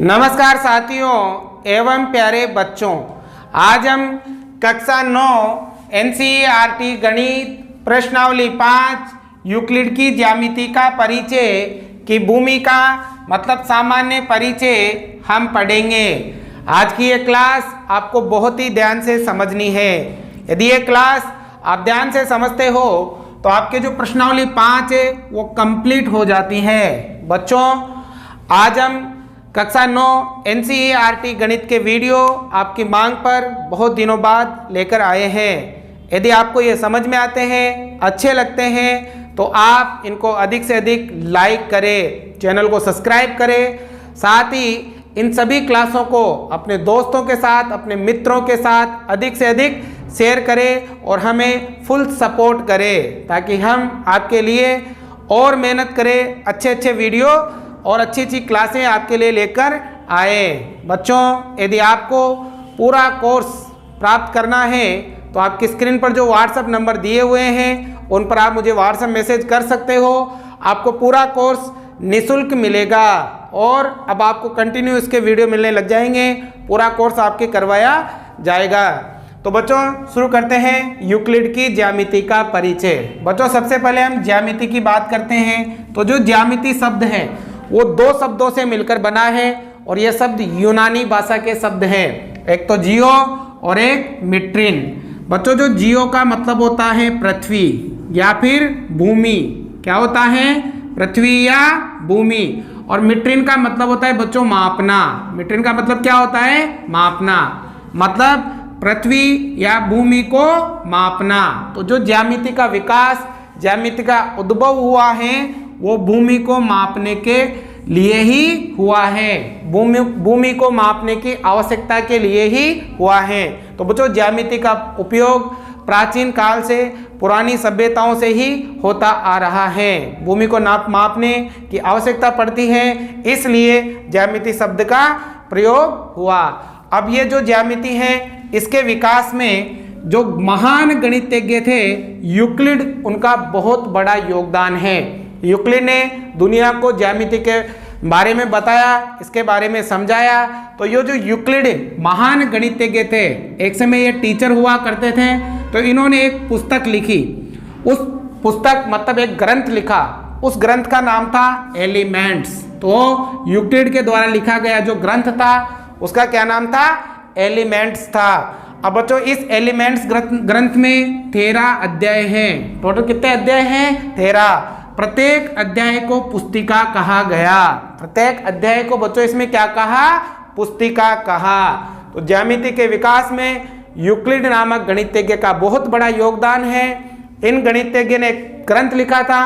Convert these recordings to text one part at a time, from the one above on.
नमस्कार साथियों एवं प्यारे बच्चों, आज हम कक्षा 9 एनसीईआरटी गणित प्रश्नावली 5 यूक्लिड की ज्यामिति का परिचय की भूमिका मतलब सामान्य परिचय हम पढ़ेंगे। आज की ये क्लास आपको बहुत ही ध्यान से समझनी है। यदि ये क्लास आप ध्यान से समझते हो तो आपके जो प्रश्नावली 5 है वो कंप्लीट हो जाती है। बच्चों, आज हम कक्षा 9 एनसीईआरटी गणित के वीडियो आपकी मांग पर बहुत दिनों बाद लेकर आए हैं। यदि आपको ये समझ में आते हैं, अच्छे लगते हैं तो आप इनको अधिक से अधिक लाइक करें, चैनल को सब्सक्राइब करें, साथ ही इन सभी क्लासों को अपने दोस्तों के साथ, अपने मित्रों के साथ अधिक से अधिक शेयर करें और हमें फुल सपोर्ट करें ताकि हम आपके लिए और मेहनत करें, अच्छे अच्छे वीडियो और अच्छी अच्छी क्लासें आपके लिए लेकर आए। बच्चों, यदि आपको पूरा कोर्स प्राप्त करना है तो आपकी स्क्रीन पर जो व्हाट्सएप नंबर दिए हुए हैं उन पर आप मुझे व्हाट्सएप मैसेज कर सकते हो। आपको पूरा कोर्स निःशुल्क मिलेगा और अब आपको कंटिन्यू इसके वीडियो मिलने लग जाएंगे। पूरा कोर्स आपके करवाया जाएगा। तो बच्चों, शुरू करते हैं यूक्लिड की ज्यामिति का परिचय। बच्चों, सबसे पहले हम ज्यामिति की बात करते हैं। तो जो ज्यामिति शब्द है वो दो शब्दों से मिलकर बना है और ये शब्द यूनानी भाषा के शब्द हैं। एक तो जियो और एक मिट्रिन। बच्चों, जो जियो का मतलब होता है पृथ्वी या फिर भूमि। क्या होता है? पृथ्वी या भूमि। और मिट्रिन का मतलब होता है बच्चों मापना। मिट्रिन का मतलब क्या होता है? मापना। मतलब पृथ्वी या भूमि को मापना। तो जो ज्यामिति का विकास, ज्यामिति का उद्भव हुआ है वो भूमि को मापने के लिए ही हुआ है। भूमि को मापने की आवश्यकता के लिए ही हुआ है। तो बच्चों, ज्यामिति का उपयोग प्राचीन काल से, पुरानी सभ्यताओं से ही होता आ रहा है। भूमि को मापने की आवश्यकता पड़ती है, इसलिए ज्यामिति शब्द का प्रयोग हुआ। अब ये जो ज्यामिति है इसके विकास में जो महान गणितज्ञ थे यूक्लिड, उनका बहुत बड़ा योगदान है। यूक्लिड ने दुनिया को ज्यामिति के बारे में बताया, इसके बारे में समझाया। तो ये जो यूक्लिड महान गणितज्ञ थे, एक समय ये टीचर हुआ करते थे, तो इन्होंने एक पुस्तक लिखी। उस पुस्तक मतलब एक ग्रंथ लिखा, उस ग्रंथ का नाम था एलिमेंट्स। तो यूक्लिड के द्वारा लिखा गया जो ग्रंथ था उसका क्या नाम था? एलिमेंट्स था। अब बच्चों, इस एलिमेंट्स ग्रंथ में 13 अध्याय हैं। टोटल कितने अध्याय हैं? 13। प्रत्येक अध्याय को पुस्तिका कहा गया। प्रत्येक अध्याय को बच्चों इसमें क्या कहा? पुस्तिका कहा। तो ज्यामिति के विकास में यूक्लिड नामक गणितज्ञ का बहुत बड़ा योगदान है। इन गणितज्ञ ने एक ग्रंथ लिखा था,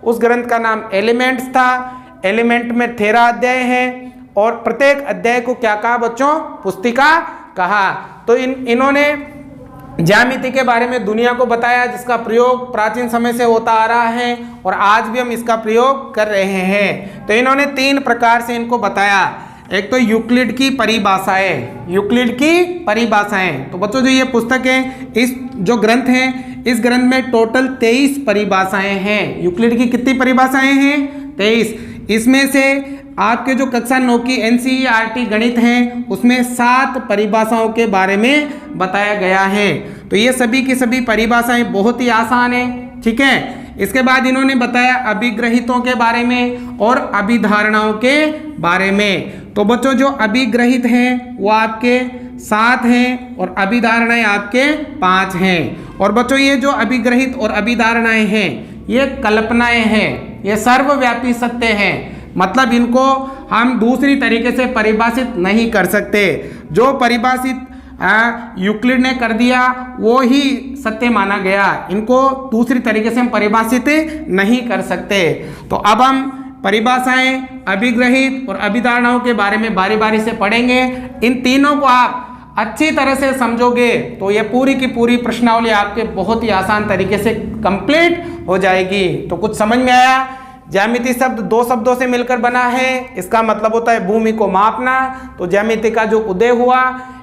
उस ग्रंथ का नाम एलिमेंट्स था। एलिमेंट में 13 अध्याय हैं और प्रत्येक अध्याय को क्या कहा बच्चों? पुस्तिका कहा। तो इन्होंने ज्यामिति के बारे में दुनिया को बताया, जिसका प्रयोग प्राचीन समय से होता आ रहा है और आज भी हम इसका प्रयोग कर रहे हैं। तो इन्होंने 3 प्रकार से इनको बताया। एक तो यूक्लिड की परिभाषाएं, यूक्लिड की परिभाषाएं। तो बच्चों, जो ये पुस्तक है, इस जो ग्रंथ है, इस ग्रंथ में टोटल 23 परिभाषाएं हैं। यूक्लिड की कितनी परिभाषाएं हैं? 23। इसमें से आपके जो कक्षा 9 की एनसीईआरटी गणित है उसमें 7 परिभाषाओं के बारे में बताया गया है। तो ये सभी की सभी परिभाषाएं बहुत ही आसान है, ठीक है। इसके बाद इन्होंने बताया अभिग्रहितों के बारे में और अभिधारणाओं के बारे में। तो बच्चों, जो अभिग्रहित हैं वो आपके 7 हैं और अभिधारणाएं आपके 5 हैं। और बच्चों, ये जो अभिग्रहित और अभिधारणाएं हैं ये कल्पनाएं हैं, ये सर्वव्यापी सत्य हैं। मतलब इनको हम दूसरी तरीके से परिभाषित नहीं कर सकते। जो परिभाषित यूक्लिड ने कर दिया वो ही सत्य माना गया। इनको दूसरी तरीके से हम परिभाषित नहीं कर सकते। तो अब हम परिभाषाएं, अभिग्रहित और अभिधारणाओं के बारे में बारी बारी से पढ़ेंगे। इन तीनों को आप अच्छी तरह से समझोगे तो ये पूरी की पूरी प्रश्नावली आपके बहुत ही आसान तरीके से कंप्लीट हो जाएगी। तो कुछ समझ में आया? ज्यामिति शब्द 2 शब्दों से मिलकर बना है। इसका मतलब होता है भूमि को मापना। तो ज्यामिति का जो उदय हुआ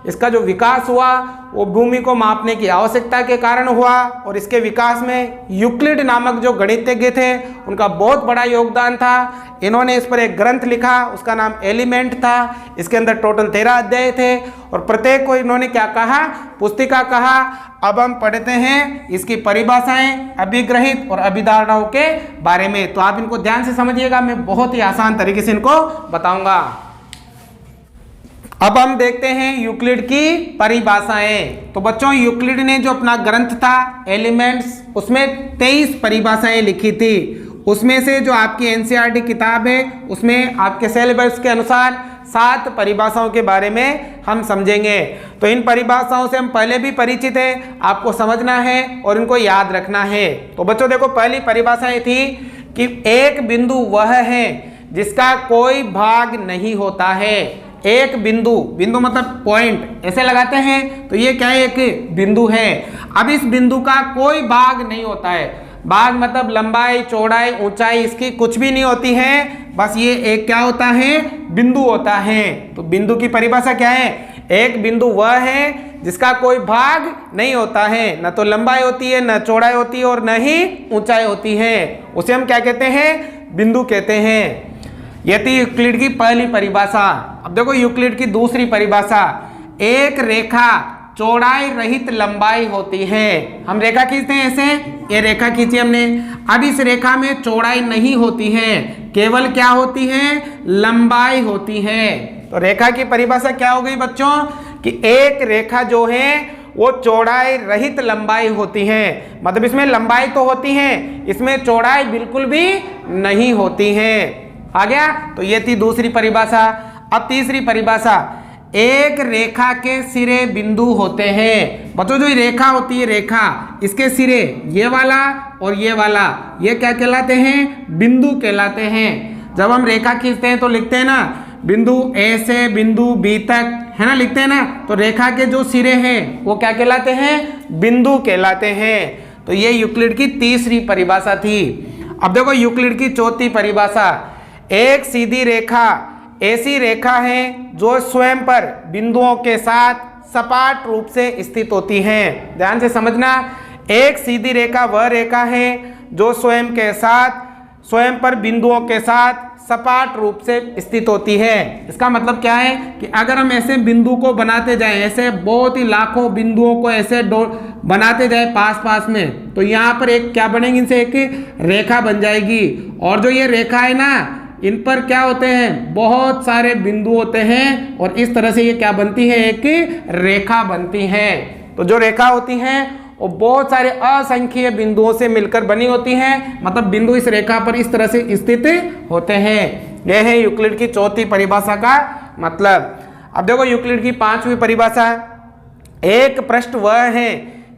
इसका जो विकास हुआ वो भूमि को मापने की आवश्यकता के कारण हुआ, और इसके विकास में यूक्लिड नामक जो गणितज्ञ थे उनका बहुत बड़ा योगदान था। इन्होंने इस पर एक ग्रंथ लिखा, उसका नाम एलिमेंट था। इसके अंदर टोटल 13 अध्याय थे और प्रत्येक को इन्होंने क्या कहा, पुस्तिका कहा। अब हम पढ़ते हैं इसकी परिभाषाएं, अभिग्रहित और अभिधारणाओं के बारे में। तो आप इनको ध्यान से समझिएगा, मैं बहुत ही आसान तरीके से इनको बताऊंगा। अब हम देखते हैं यूक्लिड की परिभाषाएं। तो बच्चों, यूक्लिड ने जो अपना ग्रंथ था एलिमेंट्स, उसमें 23 परिभाषाएं लिखी थी। उसमें से जो आपकी एनसीईआरटी किताब है उसमें आपके सिलेबस के अनुसार 7 परिभाषाओं के बारे में हम समझेंगे। तो इन परिभाषाओं से हम पहले भी परिचित हैं, आपको समझना है और इनको याद रखना है। तो बच्चों देखो, पहली परिभाषा ये थी कि एक बिंदु वह है जिसका कोई भाग नहीं होता है। एक बिंदु, बिंदु मतलब पॉइंट ऐसे लगाते हैं, तो ये क्या है, एक बिंदु है। अब इस बिंदु का कोई भाग नहीं होता है। भाग मतलब लंबाई, चौड़ाई, ऊंचाई इसकी कुछ भी नहीं होती है, बस ये एक क्या होता है, बिंदु होता है। तो बिंदु की परिभाषा क्या है, एक बिंदु वह है जिसका कोई भाग नहीं होता है, न तो लंबाई होती है, न चौड़ाई होती है और न ही ऊंचाई होती है। उसे हम क्या कहते हैं, बिंदु कहते हैं। यह थी यूक्लिड की पहली परिभाषा। अब देखो यूक्लिड की दूसरी परिभाषा, एक रेखा चौड़ाई रहित लंबाई होती है। हम रेखा खींचते हैं ऐसे, ये रेखा खींची हमने। अब इस रेखा में चौड़ाई नहीं होती है, केवल क्या होती है, लंबाई होती है। तो रेखा की परिभाषा क्या हो गई बच्चों, कि एक रेखा जो है वो चौड़ाई रहित लंबाई होती है। मतलब इसमें लंबाई तो होती है, इसमें चौड़ाई बिल्कुल भी नहीं होती है। आ गया। तो ये थी दूसरी परिभाषा। अब तीसरी परिभाषा, एक रेखा के सिरे बिंदु होते हैं। बच्चों, जो रेखा होती है, रेखा इसके सिरे ये वाला और ये वाला, ये क्या कहलाते हैं, बिंदु कहलाते हैं। जब हम रेखा खींचते हैं तो लिखते हैं ना, बिंदु ए से बिंदु बी तक, है ना, लिखते हैं ना। तो रेखा के जो सिरे हैं वो क्या कहलाते हैं, बिंदु कहलाते हैं। तो ये यूक्लिड की तीसरी परिभाषा थी। अब देखो यूक्लिड की चौथी परिभाषा, एक सीधी रेखा ऐसी रेखा है जो स्वयं पर बिंदुओं के साथ सपाट रूप से स्थित होती है। ध्यान से समझना, एक सीधी रेखा वह रेखा है जो स्वयं पर बिंदुओं के साथ सपाट रूप से स्थित होती है। इसका मतलब क्या है कि अगर हम ऐसे बिंदु को बनाते जाएं, ऐसे बहुत ही लाखों बिंदुओं को ऐसे बनाते जाए पास पास में, तो यहाँ पर एक क्या बनेगी, इनसे एक रेखा बन जाएगी। और जो ये रेखा है ना, इन पर क्या होते हैं, बहुत सारे बिंदु होते हैं, और इस तरह से ये क्या बनती है, एक रेखा बनती है। तो जो रेखा होती है वो बहुत सारे असंख्य बिंदुओं से मिलकर बनी होती हैं। मतलब बिंदु इस रेखा पर इस तरह से स्थित होते हैं। यह है यूक्लिड की चौथी परिभाषा का मतलब। अब देखो यूक्लिड की पांचवी परिभाषा, एक पृष्ठ वह है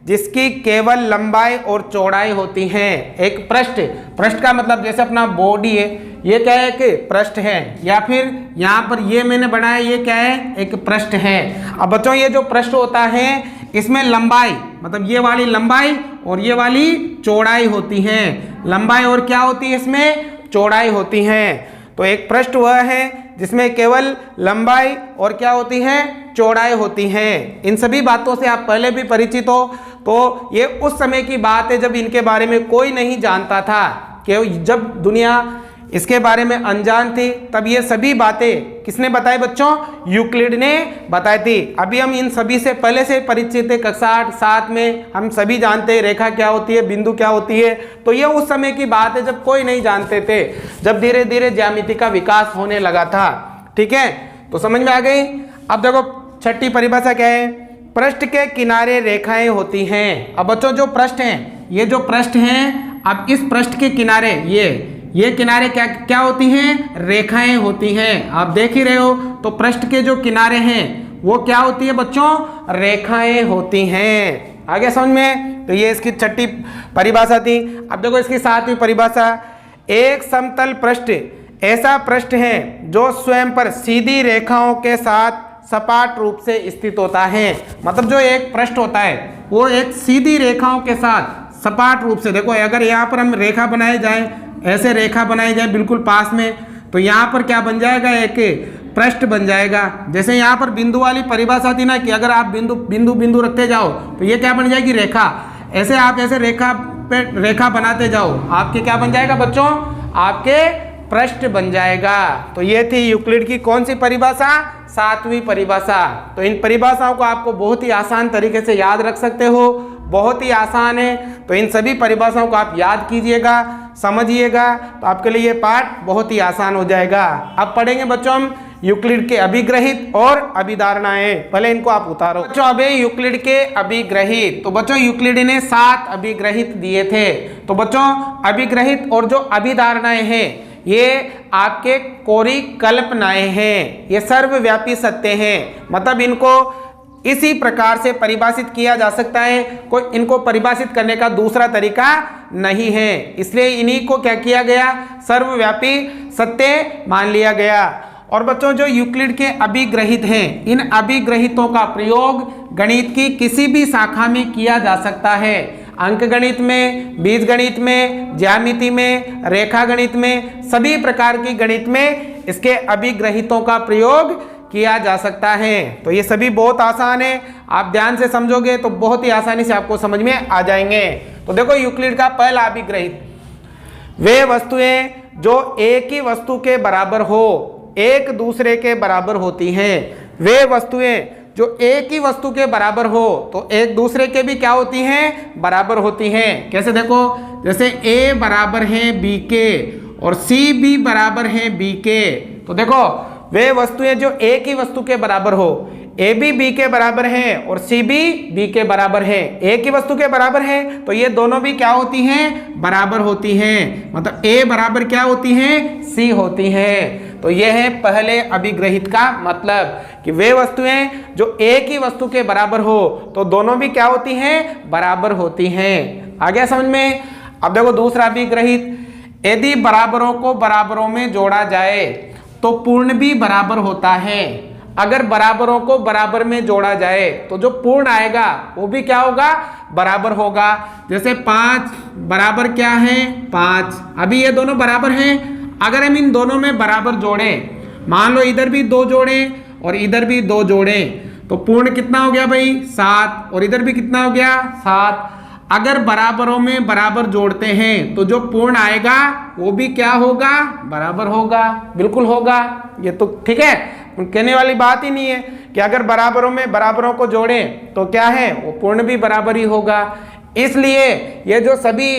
जिसकी केवल लंबाई और चौड़ाई होती है। एक पृष्ठ का मतलब जैसे अपना बॉडी है, ये क्या है, एक पृष्ठ है, या फिर यहाँ पर ये मैंने बनाया, ये क्या है, एक पृष्ठ है। अब बच्चों, ये जो पृष्ठ होता है इसमें लंबाई मतलब ये वाली लंबाई और ये वाली चौड़ाई होती है। लंबाई और क्या होती है, इसमें चौड़ाई होती है। तो एक पृष्ठ वह है जिसमें केवल लंबाई और क्या होती है, चौड़ाई होती है। इन सभी बातों से आप पहले भी परिचित हो। तो ये उस समय की बात है जब इनके बारे में कोई नहीं जानता था, कि जब दुनिया इसके बारे में अनजान थी, तब ये सभी बातें किसने बताई बच्चों, यूक्लिड ने बताई थी। अभी हम इन सभी से पहले से परिचित है, कक्षा 7 में हम सभी जानते हैं रेखा क्या होती है, बिंदु क्या होती है। तो ये उस समय की बात है जब कोई नहीं जानते थे, जब धीरे धीरे ज्यामिति का विकास होने लगा था। ठीक है, तो समझ में आ गई। अब देखो छठी परिभाषा क्या है, पृष्ठ के किनारे रेखाएं होती हैं। अब बच्चों, जो पृष्ठ हैं, ये जो पृष्ठ हैं, अब इस पृष्ठ के किनारे ये किनारे क्या क्या होती हैं, रेखाएं होती हैं। आप देख ही रहे हो। तो पृष्ठ के जो किनारे हैं वो क्या होती है बच्चों, रेखाएं होती हैं। आगे समझ में। तो ये इसकी छठी परिभाषा थी। अब देखो इसकी सातवीं परिभाषा, एक समतल पृष्ठ ऐसा पृष्ठ है जो स्वयं पर सीधी रेखाओं के साथ सपाट रूप से स्थित होता है। मतलब जो एक पृष्ठ होता है वो एक सीधी रेखाओं के साथ सपाट रूप से, देखो अगर यहाँ पर हम रेखा बनाए जाए, ऐसे रेखा बनाई जाए बिल्कुल पास में, तो यहाँ पर क्या बन जाएगा, एक पृष्ठ बन जाएगा। जैसे यहाँ पर बिंदु वाली परिभाषा थी ना कि अगर आप बिंदु बिंदु बिंदु रखते जाओ तो ये क्या बन जाएगी, रेखा। ऐसे आप ऐसे रेखा पे रेखा बनाते जाओ, आपके क्या बन जाएगा बच्चों, आपके पृष्ठ बन जाएगा। तो ये थी यूक्लिड की कौन सी परिभाषा, 7वीं परिभाषा। तो इन परिभाषाओं को आपको बहुत ही आसान तरीके से याद रख सकते हो, बहुत ही आसान है। तो इन सभी परिभाषाओं को आप याद कीजिएगा, समझिएगा, तो आपके लिए ये पाठ बहुत ही आसान हो जाएगा। अब पढ़ेंगे बच्चों हम यूक्लिड के अभिग्रहित और अभिधारणाएं। पहले इनको आप उतारो बच्चों। अब यूक्लिड के अभिग्रहित, तो बच्चों यूक्लिड ने 7 अभिग्रहित दिए थे। तो बच्चों अभिग्रहित और जो अभिधारणाएं हैं ये आपके कोरी कल्पनाएं हैं, ये सर्वव्यापी सत्य हैं। मतलब इनको इसी प्रकार से परिभाषित किया जा सकता है, कोई इनको परिभाषित करने का दूसरा तरीका नहीं है, इसलिए इन्हीं को क्या किया गया, सर्वव्यापी सत्य मान लिया गया। और बच्चों जो यूक्लिड के अभिग्रहित हैं, इन अभिग्रहितों का प्रयोग गणित की किसी भी शाखा में किया जा सकता है। अंक गणित में, बीज गणित में, ज्यामिति में, रेखा गणित में, सभी प्रकार की गणित में इसके अभिग्रहितों का प्रयोग किया जा सकता है। तो ये सभी बहुत आसान है, आप ध्यान से समझोगे तो बहुत ही आसानी से आपको समझ में आ जाएंगे। तो देखो यूक्लिड का पहला अभिग्रहित, वे वस्तुएं जो एक ही वस्तु के बराबर हो एक दूसरे के बराबर होती हैं। वे वस्तुएं जो एक ही वस्तु के बराबर हो तो एक दूसरे के भी क्या होती हैं, बराबर होती हैं। कैसे देखो, जैसे A बराबर है B के और C भी बराबर है B के। तो देखो वे वस्तुएं जो एक ही वस्तु के बराबर हो, A भी B के बराबर है और C भी B के बराबर है, एक ही वस्तु के बराबर है, तो ये दोनों भी क्या होती हैं, बराबर होती हैं। मतलब A बराबर क्या होती हैं, C होती हैं। तो यह है पहले अभिग्रहित का मतलब कि वे वस्तुएं जो एक ही वस्तु के बराबर हो तो दोनों भी क्या होती हैं, बराबर होती हैं। आ गया समझ में। अब देखो दूसरा अभिग्रहित, यदि बराबरों को बराबरों में जोड़ा जाए तो पूर्ण भी बराबर होता है। अगर बराबरों को बराबर में जोड़ा जाए तो जो पूर्ण आएगा वो भी क्या होगा, बराबर होगा। जैसे 5 बराबर क्या है, 5। अभी ये दोनों बराबर हैं, अगर हम इन दोनों में बराबर जोड़ें, मान लो इधर भी 2 जोड़ें और इधर भी 2 जोड़ें, तो पूर्ण कितना हो गया भाई, 7, और इधर भी कितना हो गया, 7। अगर बराबरों में बराबर जोड़ते हैं तो जो पूर्ण आएगा वो भी क्या होगा, बराबर होगा, बिल्कुल होगा। ये तो ठीक है, कहने वाली बात ही नहीं है कि अगर बराबरों में बराबरों को जोड़ें तो क्या है, वो पूर्ण भी बराबर ही होगा। इसलिए ये जो सभी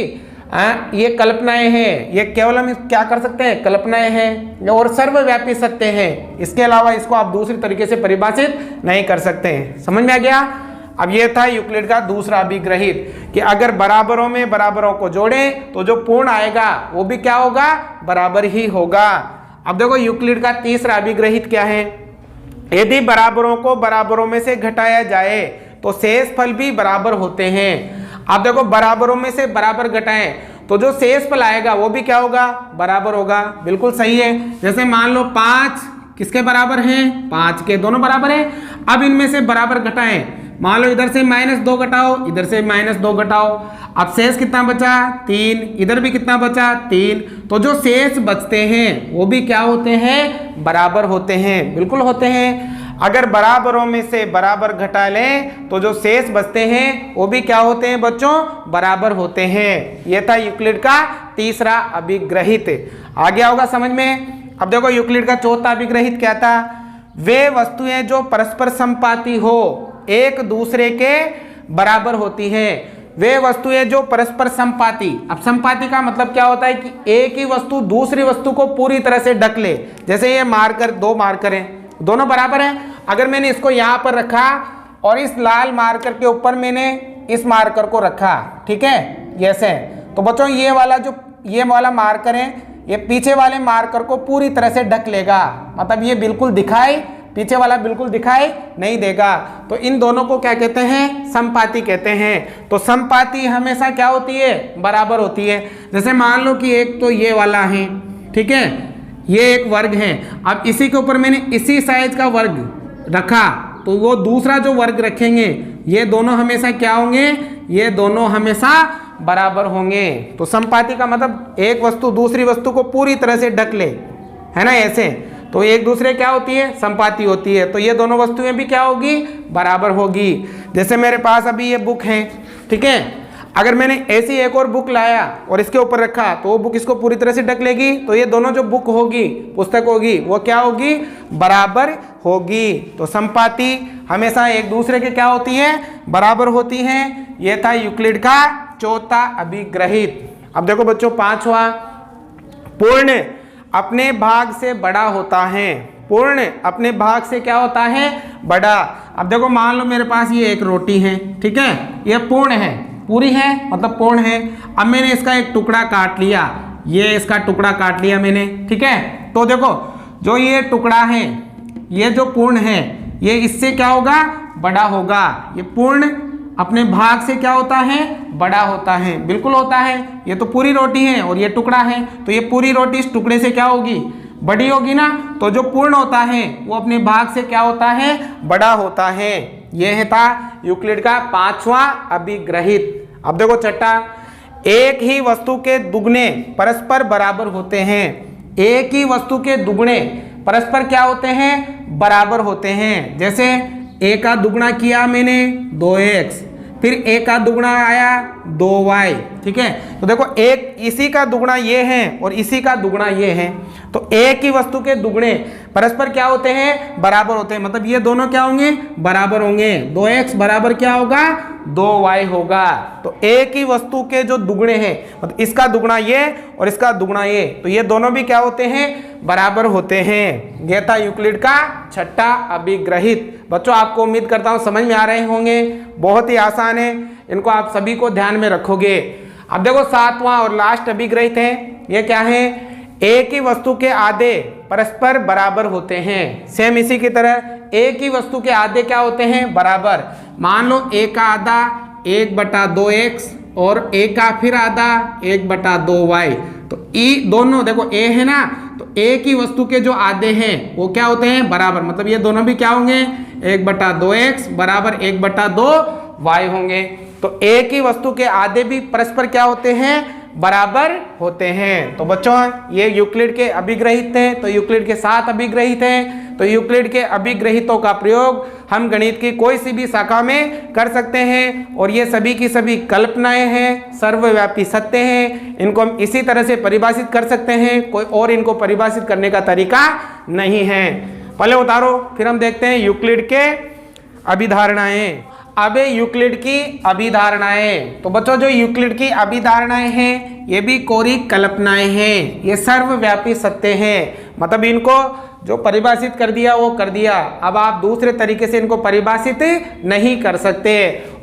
ये कल्पनाएं हैं, ये केवल हम क्या कर सकते हैं, कल्पनाएं हैं और सर्वव्यापी सत्य हैं। इसके अलावा इसको आप दूसरी तरीके से परिभाषित नहीं कर सकते हैं। समझ में आ गया। अब ये था यूक्लिड का दूसरा अभिग्रहित कि अगर बराबरों में बराबरों को जोड़ें तो जो पूर्ण आएगा वो भी क्या होगा, बराबर ही होगा। अब देखो यूक्लिड का तीसरा अभिग्रहित क्या है, यदि बराबरों को बराबरों में से घटाया जाए तो शेष फल भी बराबर होते हैं। आप देखो बराबरों में से बराबर घटाएं तो जो शेष फल आएगा वो भी क्या होगा, बराबर होगा। बिल्कुल सही है। जैसे मान लो 5 किसके बराबर हैं, 5 के, दोनों बराबर हैं। अब इनमें से बराबर घटाएं, मान लो इधर से -2 घटाओ, इधर से -2 घटाओ, अब शेष कितना बचा, 3, इधर भी कितना बचा, 3। तो जो शेष बचते हैं वो भी क्या होते हैं, बराबर होते हैं, बिल्कुल होते हैं। अगर बराबरों में से बराबर घटा लें तो जो शेष बचते हैं वो भी क्या होते हैं बच्चों, बराबर होते हैं। यह था यूक्लिड का तीसरा अभिग्रहित। आ गया होगा समझ में। अब देखो यूक्लिड का चौथा अभिग्रहित क्या था, वे वस्तुएं जो परस्पर संपाती हो एक दूसरे के बराबर होती हैं। वे वस्तुएं जो परस्पर संपाती, अब संपाती का मतलब क्या होता है कि एक ही वस्तु दूसरी वस्तु को पूरी तरह से ढक ले। जैसे ये मार्कर, 2 मार्कर हैं, दोनों बराबर हैं। अगर मैंने इसको यहाँ पर रखा और इस लाल मार्कर के ऊपर मैंने इस मार्कर को रखा, ठीक है, जैसे, तो बच्चों ये वाला मार्कर है, ये पीछे वाले मार्कर को पूरी तरह से ढक लेगा। मतलब ये बिल्कुल दिखाई, पीछे वाला बिल्कुल दिखाई नहीं देगा। तो इन दोनों को क्या कहते हैं, संपाती कहते हैं। तो संपाती हमेशा क्या होती है, बराबर होती है। जैसे मान लो कि एक तो ये वाला है, ठीक है, ये एक वर्ग है। अब इसी के ऊपर मैंने इसी साइज का वर्ग रखा तो वो दूसरा जो वर्ग रखेंगे ये दोनों हमेशा क्या होंगे, ये दोनों हमेशा बराबर होंगे। तो संपाती का मतलब एक वस्तु दूसरी वस्तु को पूरी तरह से ढक ले, है ना, ऐसे। तो एक दूसरे क्या होती है, संपाती होती है। तो ये दोनों वस्तुएं भी क्या होगी, बराबर होगी। जैसे मेरे पास अभी ये बुक है, ठीक है, अगर मैंने ऐसी एक और बुक लाया और इसके ऊपर रखा तो वो बुक इसको पूरी तरह से ढक लेगी। तो ये दोनों जो बुक होगी, पुस्तक होगी, वो क्या होगी, बराबर होगी। तो संपाती हमेशा एक दूसरे के क्या होती है, बराबर होती हैं। ये था यूक्लिड का चौथा अभिग्रहित। अब देखो बच्चों पांचवा, पूर्ण अपने भाग से बड़ा होता है। पूर्ण अपने भाग से क्या होता है, बड़ा। अब देखो मान लो मेरे पास ये एक रोटी है, ठीक है, ये पूर्ण है, पूरी है मतलब पूर्ण है। अब मैंने इसका एक टुकड़ा काट लिया, ये इसका टुकड़ा काट लिया मैंने, ठीक है। तो देखो जो ये टुकड़ा है, ये जो पूर्ण है, ये इससे क्या होगा, बड़ा होगा। ये पूर्ण अपने भाग से क्या होता है, बड़ा होता है, बिल्कुल होता है। ये तो पूरी रोटी है और ये टुकड़ा है, तो ये पूरी रोटी इस टुकड़े से क्या होगी, बड़ी होगी ना। तो जो पूर्ण होता है वो अपने भाग से क्या होता है, बड़ा होता है। यह था यूक्लिड का पांचवा अभिग्रहित। अब देखो छठा, एक ही वस्तु के दुगने परस्पर बराबर होते हैं। एक ही वस्तु के दुगने परस्पर क्या होते हैं, बराबर होते हैं। जैसे a का दुगना किया मैंने 2x, फिर a का दुगना आया 2y, ठीक है। तो देखो एक इसी का दुगना ये है और इसी का दुगना ये है, तो एक ही वस्तु के दुगने परस्पर क्या होते हैं, बराबर होते हैं। मतलब ये दोनों क्या होंगे, बराबर होंगे। 2x बराबर क्या होगा, 2y होगा। तो एक ही वस्तु के जो दुगने हैं, मतलब इसका दुगना ये और इसका दुगना ये, तो ये दोनों भी क्या होते हैं, बराबर होते हैं। यह था यूक्लिड का छठा अभिग्रहित। बच्चों आपको उम्मीद करता हूं समझ में आ रहे होंगे, बहुत ही आसान है, इनको आप सभी को ध्यान में रखोगे। अब देखो सातवां और लास्ट अभिग्रहित है, ये क्या है, एक ही वस्तु के आधे परस्पर बराबर होते हैं। सेम इसी की तरह एक ही वस्तु के आधे क्या होते हैं, बराबर। मान लो a का आधा 1/2x और a का फिर आधा 1/2y। तो e दोनों देखो a है ना, तो एक ही वस्तु के जो आधे हैं वो क्या होते हैं, बराबर। मतलब ये दोनों भी क्या होंगे, 1/2x बराबर 1/2y होंगे। तो एक ही वस्तु के आधे भी परस्पर क्या होते हैं, बराबर होते हैं। तो बच्चों ये यूक्लिड के अभिग्रहित हैं। तो यूक्लिड के 7 अभिग्रहित हैं। तो यूक्लिड के अभिग्रहितों का प्रयोग हम गणित की कोई सी भी शाखा में कर सकते हैं और ये सभी की सभी कल्पनाएं हैं, सर्वव्यापी सत्य हैं। इनको हम इसी तरह से परिभाषित कर सकते हैं, कोई और इनको परिभाषित करने का तरीका नहीं है। पहले उतारो, फिर हम देखते हैं यूक्लिड के अभिधारणाएं। अब यूक्लिड की अभिधारणाएं। तो बच्चों जो यूक्लिड की अभिधारणाएं हैं ये भी कोरी कल्पनाएं हैं, ये सर्वव्यापी सत्य हैं। मतलब इनको जो परिभाषित कर दिया वो कर दिया, अब आप दूसरे तरीके से इनको परिभाषित नहीं कर सकते।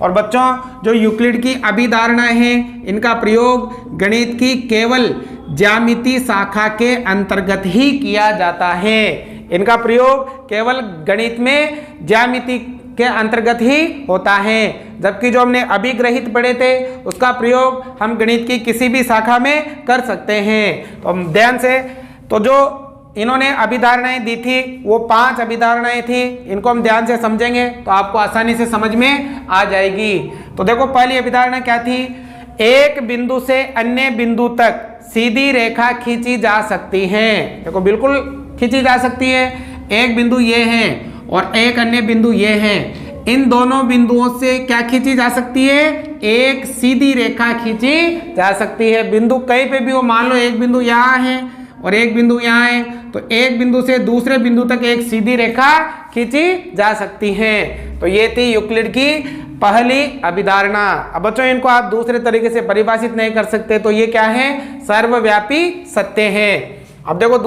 और बच्चों जो यूक्लिड की अभिधारणाएं हैं इनका प्रयोग गणित की केवल ज्यामिति शाखा के अंतर्गत ही किया जाता है। इनका प्रयोग केवल गणित में ज्यामिति के अंतर्गत ही होता है, जबकि जो हमने अभिग्रहित पढ़े थे उसका प्रयोग हम गणित की किसी भी शाखा में कर सकते हैं। तो हम ध्यान से, तो जो इन्होंने अभिधारणाएं दी थी वो 5 अभिधारणाएं थी, इनको हम ध्यान से समझेंगे तो आपको आसानी से समझ में आ जाएगी। तो देखो पहली अभिधारणा क्या थी, एक बिंदु से अन्य बिंदु तक सीधी रेखा खींची जा सकती है। देखो बिल्कुल खींची जा सकती है। एक बिंदु ये है और एक अन्य बिंदु ये है, इन दोनों बिंदुओं से क्या खींची जा सकती है, एक सीधी रेखा खींची जा सकती है। बिंदु कहीं पे भी हो, मान लो एक बिंदु यहाँ है और एक बिंदु यहाँ है, तो एक बिंदु से दूसरे बिंदु तक एक सीधी रेखा खींची जा सकती है। तो ये थी यूक्लिड की पहली अभिधारणा। अब बच्चों इनको आप दूसरे तरीके से परिभाषित नहीं कर सकते, तो ये क्या है, सर्वव्यापी सत्य है। अब देखो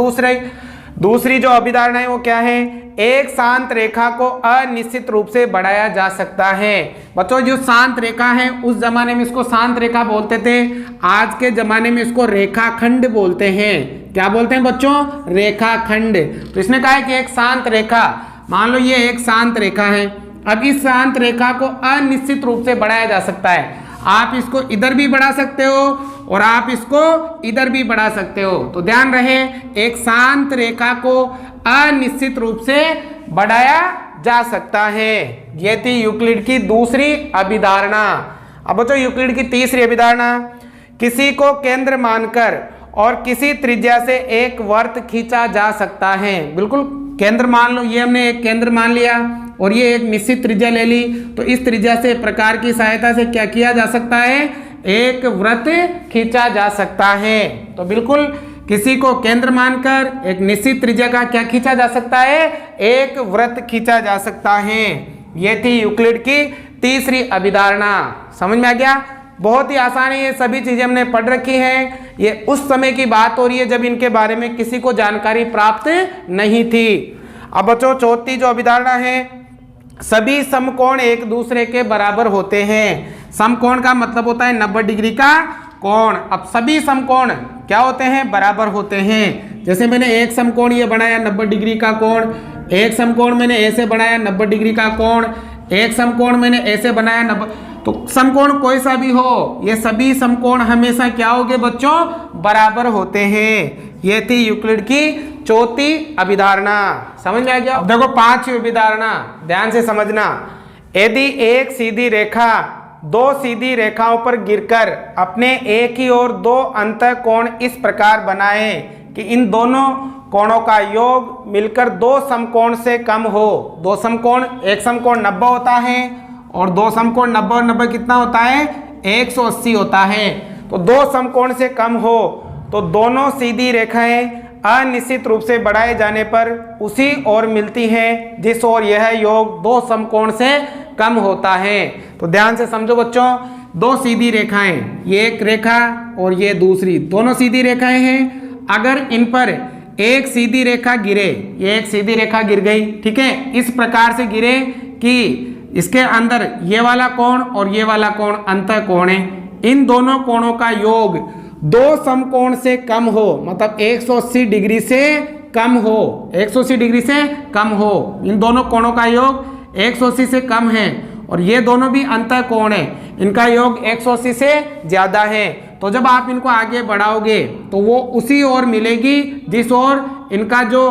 दूसरी जो अभिधारणा है वो क्या है, एक शांत रेखा को अनिश्चित रूप से बढ़ाया जा सकता है। बच्चों जो शांत रेखा है उस जमाने में इसको शांत रेखा बोलते थे, आज के जमाने में इसको रेखाखंड बोलते हैं। क्या बोलते हैं बच्चों, रेखाखंड। तो इसने कहा है कि एक शांत रेखा, मान लो ये एक शांत रेखा है, अब इस शांत रेखा को अनिश्चित रूप से बढ़ाया जा सकता है। आप इसको इधर भी बढ़ा सकते हो और आप इसको इधर भी बढ़ा सकते हो। तो ध्यान रहे, एक शांत रेखा को अनिश्चित रूप से बढ़ाया जा सकता है। ये थी यूक्लिड की दूसरी अभिधारणा। अब बच्चों यूक्लिड की तीसरी अभिधारणा, किसी को केंद्र मानकर और किसी त्रिज्या से एक वृत्त खींचा जा सकता है। बिल्कुल केंद्र मान लो, ये हमने एक केंद्र मान लिया और ये एक निश्चित त्रिज्या ले ली, तो इस त्रिज्या से प्रकार की सहायता से क्या किया जा सकता है, एक वृत्त खींचा जा सकता है। तो बिल्कुल किसी को केंद्र मानकर एक निश्चित त्रिज्या का क्या खींचा जा सकता है, एक वृत्त खींचा जा सकता है। ये थी यूक्लिड की तीसरी अभिधारणा। समझ में आ गया? बहुत ही आसान है, ये सभी चीजें हमने पढ़ रखी हैं। ये उस समय की बात हो रही है जब इनके बारे में किसी को जानकारी प्राप्त नहीं थी। अब बच्चों चौथी जो अभिधारणा है, सभी समकोण एक दूसरे के बराबर होते हैं। समकोण का मतलब होता है 90 डिग्री का कोण। अब सभी समकोण क्या होते हैं, बराबर होते हैं। जैसे मैंने एक समकोण ये बनाया 90 डिग्री का कोण, एक समकोण मैंने ऐसे बनाया 90 डिग्री का कोण, एक समकोण मैंने ऐसे बनाया 90। तो समकोण कोई सा भी हो, ये सभी समकोण हमेशा क्या होंगे बच्चों, बराबर होते हैं। ये थी यूक्लिड की चौथी अभिधारणा। समझ में आ गया? अब देखो पांचवी अभिधारणा, ध्यान से समझना। यदि एक सीधी रेखा दो सीधी रेखाओं पर गिरकर अपने एक ही और दो अंतःकोण इस प्रकार बनाए कि इन दोनों कोणों का योग मिलकर दो समकोण से कम हो। दो समकोण, एक समकोण 90 होता है और दो समकोण 90 और 90 कितना होता है, 180 होता है। तो दो समकोण से कम हो तो दोनों सीधी रेखाएं अनिश्चित रूप से बढ़ाए जाने पर उसी ओर मिलती हैं जिस ओर यह योग दो समकोण से कम होता है। तो ध्यान से समझो बच्चों, दो सीधी रेखाएं, ये एक रेखा और ये दूसरी, दोनों सीधी रेखाएं हैं। अगर इन पर एक सीधी रेखा गिरे, ये एक सीधी रेखा गिर गई, ठीक है, इस प्रकार से गिरे कि इसके अंदर ये वाला कोण और ये वाला कोण अंतःकोण है, इन दोनों कोणों का योग दो समकोण से कम हो, मतलब 180 डिग्री से कम हो, 180 डिग्री से कम हो। इन दोनों कोणों का योग 180 से कम है और ये दोनों भी अंतःकोण है, इनका योग 180 से ज्यादा है। तो जब आप इनको आगे बढ़ाओगे तो वो उसी ओर मिलेगी जिस ओर इनका जो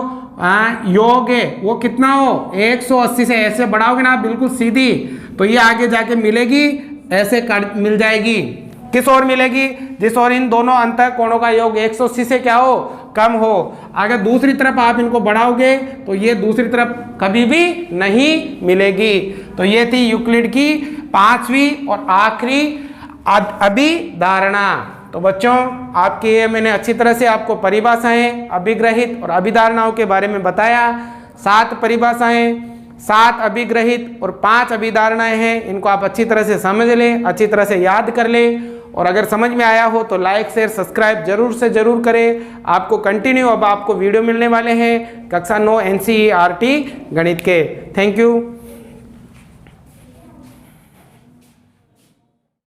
योग है वो कितना हो, 180 से ऐसे बढ़ाओगे ना बिल्कुल सीधी, तो ये आगे जाके मिलेगी, ऐसे मिल जाएगी। किस ओर मिलेगी, जिस ओर इन दोनों अंतःकोणों का योग 180 से क्या हो, कम हो। अगर दूसरी तरफ आप इनको बढ़ाओगे तो ये दूसरी तरफ कभी भी नहीं मिलेगी। तो ये थी यूक्लिड की पांचवी और आखिरी अभिधारणा। तो बच्चों आपके ये मैंने अच्छी तरह से आपको परिभाषाएं, अभिग्रहित और अभिधारणाओं के बारे में बताया। 7 परिभाषाएं, 7 अभिग्रहित और 5 अभिधारणाएं हैं। इनको आप अच्छी तरह से समझ लें, अच्छी तरह से याद कर लें और अगर समझ में आया हो तो लाइक शेयर सब्सक्राइब जरूर से जरूर करें। आपको कंटिन्यू अब आपको वीडियो मिलने वाले हैं कक्षा 9 NCERT गणित के। Thank you.